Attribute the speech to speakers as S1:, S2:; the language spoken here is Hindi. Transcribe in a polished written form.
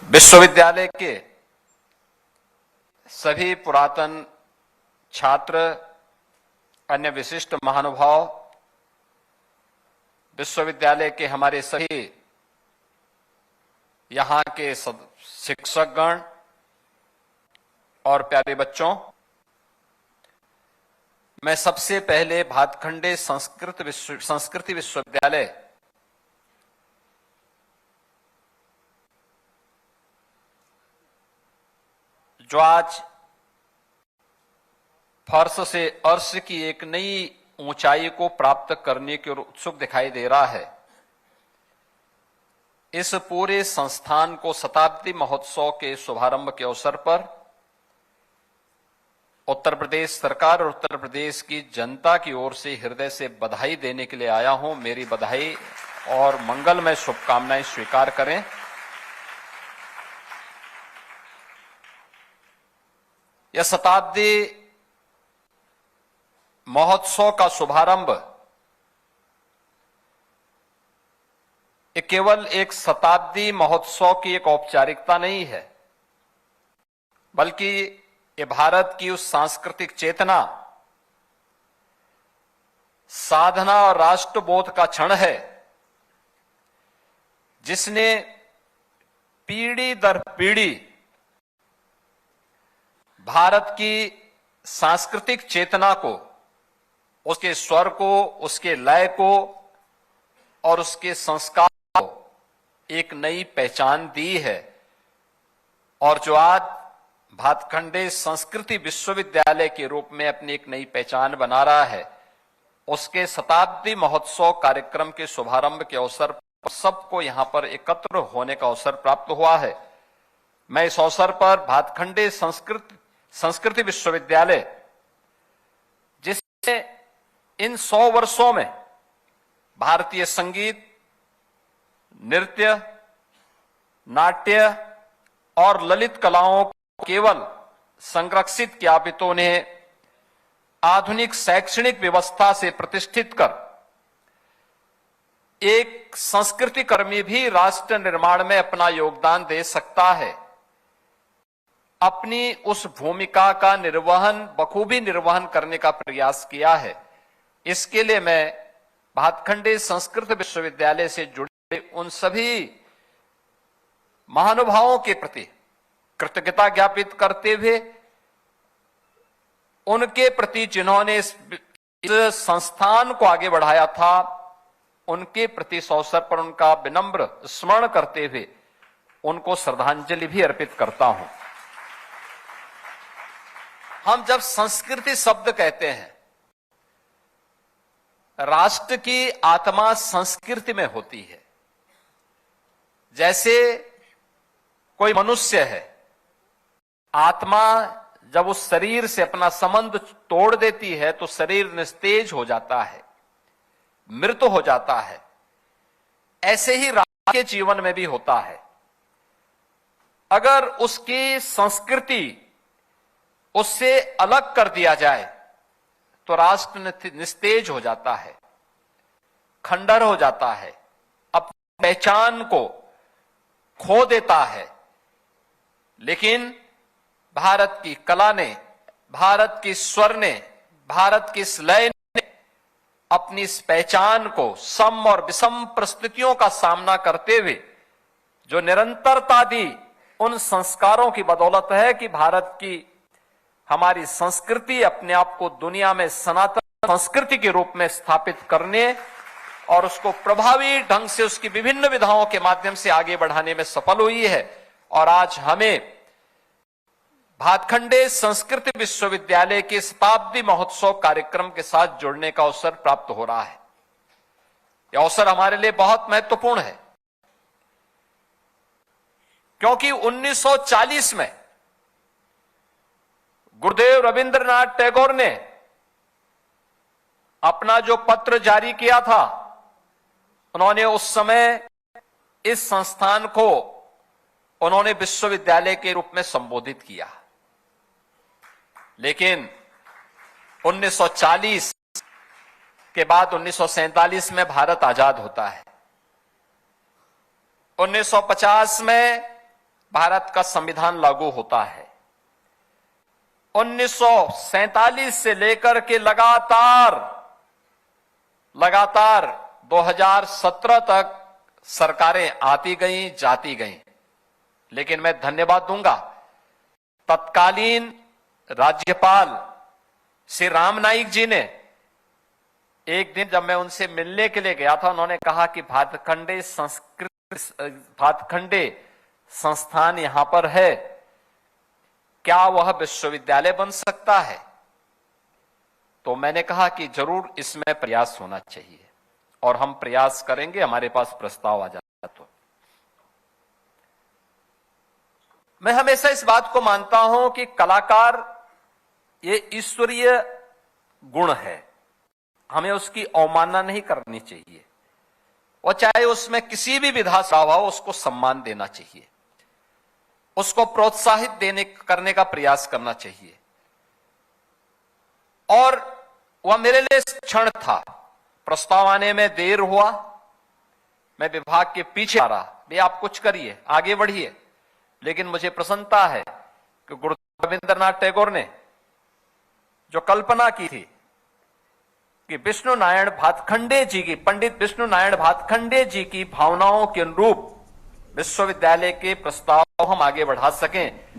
S1: विश्वविद्यालय के सभी पुरातन छात्र, अन्य विशिष्ट महानुभाव, विश्वविद्यालय के हमारे सभी यहां के शिक्षकगण और प्यारे बच्चों, मैं सबसे पहले भातखंडे संस्कृति विश्वविद्यालय जो आज फर्श से अर्श की एक नई ऊंचाई को प्राप्त करने की ओर उत्सुक दिखाई दे रहा है, इस पूरे संस्थान को शताब्दी महोत्सव के शुभारंभ के अवसर पर उत्तर प्रदेश सरकार और उत्तर प्रदेश की जनता की ओर से हृदय से बधाई देने के लिए आया हूं। मेरी बधाई और मंगलमय शुभकामनाएं स्वीकार करें। यह शताब्दी महोत्सव का शुभारंभ ये केवल एक शताब्दी महोत्सव की एक औपचारिकता नहीं है, बल्कि ये भारत की उस सांस्कृतिक चेतना, साधना और राष्ट्रबोध का क्षण है जिसने पीढ़ी दर पीढ़ी भारत की सांस्कृतिक चेतना को, उसके स्वर को, उसके लय को और उसके संस्कार को एक नई पहचान दी है। और जो आज भातखंडे संस्कृति विश्वविद्यालय के रूप में अपनी एक नई पहचान बना रहा है, उसके शताब्दी महोत्सव कार्यक्रम के शुभारंभ के अवसर पर सबको यहां पर एकत्र होने का अवसर प्राप्त हुआ है। मैं इस अवसर पर भातखंडे संस्कृति विश्वविद्यालय, जिसने इन 100 वर्षों में भारतीय संगीत, नृत्य, नाट्य और ललित कलाओं को केवल संरक्षित किया, अपितु उन्हें आधुनिक शैक्षणिक व्यवस्था से प्रतिष्ठित कर एक संस्कृति कर्मी भी राष्ट्र निर्माण में अपना योगदान दे सकता है, अपनी उस भूमिका का बखूबी निर्वहन करने का प्रयास किया है। इसके लिए मैं भातखंडे संस्कृत विश्वविद्यालय से जुड़े उन सभी महानुभावों के प्रति कृतज्ञता ज्ञापित करते हुए, उनके प्रति जिन्होंने इस संस्थान को आगे बढ़ाया था, उनके प्रति इस अवसर पर उनका विनम्र स्मरण करते हुए उनको श्रद्धांजलि भी अर्पित करता हूं। हम जब संस्कृति शब्द कहते हैं, राष्ट्र की आत्मा संस्कृति में होती है। जैसे कोई मनुष्य है, आत्मा जब उस शरीर से अपना संबंध तोड़ देती है तो शरीर निस्तेज हो जाता है, मृत हो जाता है। ऐसे ही राष्ट्र के जीवन में भी होता है। अगर उसकी संस्कृति उससे अलग कर दिया जाए तो राष्ट्र निस्तेज हो जाता है, खंडर हो जाता है, अपनी पहचान को खो देता है। लेकिन भारत की कला ने, भारत की स्वर ने, भारत की इस लय ने अपनी इस पहचान को सम और विषम परिस्थितियों का सामना करते हुए जो निरंतरता दी, उन संस्कारों की बदौलत है कि भारत की हमारी संस्कृति अपने आप को दुनिया में सनातन संस्कृति के रूप में स्थापित करने और उसको प्रभावी ढंग से उसकी विभिन्न विधाओं के माध्यम से आगे बढ़ाने में सफल हुई है। और आज हमें भातखंडे संस्कृति विश्वविद्यालय के शताब्दी महोत्सव कार्यक्रम के साथ जुड़ने का अवसर प्राप्त हो रहा है। यह अवसर हमारे लिए बहुत महत्वपूर्ण है, क्योंकि 1940 में गुरुदेव रविंद्रनाथ टैगोर ने अपना जो पत्र जारी किया था, उन्होंने उस समय इस संस्थान को उन्होंने विश्वविद्यालय के रूप में संबोधित किया। लेकिन 1940 के बाद 1947 में भारत आजाद होता है। 1950 में भारत का संविधान लागू होता है। 1947 से लेकर के लगातार 2017 तक सरकारें आती गईं, जाती गईं, लेकिन मैं धन्यवाद दूंगा तत्कालीन राज्यपाल श्री राम नाईक जी ने। एक दिन जब मैं उनसे मिलने के लिए गया था, उन्होंने कहा कि भातखंडे संस्थान यहां पर है, क्या वह विश्वविद्यालय बन सकता है? तो मैंने कहा कि जरूर इसमें प्रयास होना चाहिए और हम प्रयास करेंगे, हमारे पास प्रस्ताव आ जाता तो। मैं हमेशा इस बात को मानता हूं कि कलाकार ये ईश्वरीय गुण है, हमें उसकी अवमानना नहीं करनी चाहिए, और चाहे उसमें किसी भी विधा से हो उसको सम्मान देना चाहिए, उसको प्रोत्साहित करने का प्रयास करना चाहिए। और वह मेरे लिए क्षण था, प्रस्ताव आने में देर हुआ, मैं विभाग के पीछे आ रहा, भैया आप कुछ करिए, आगे बढ़िए, लेकिन मुझे प्रसन्नता है कि गुरुदेव रविंद्रनाथ टैगोर ने जो कल्पना की थी कि विष्णु नारायण भातखंडे जी की, पंडित विष्णु नारायण भातखंडे जी की भावनाओं के अनुरूप विश्वविद्यालय के प्रस्ताव हम आगे बढ़ा सकें,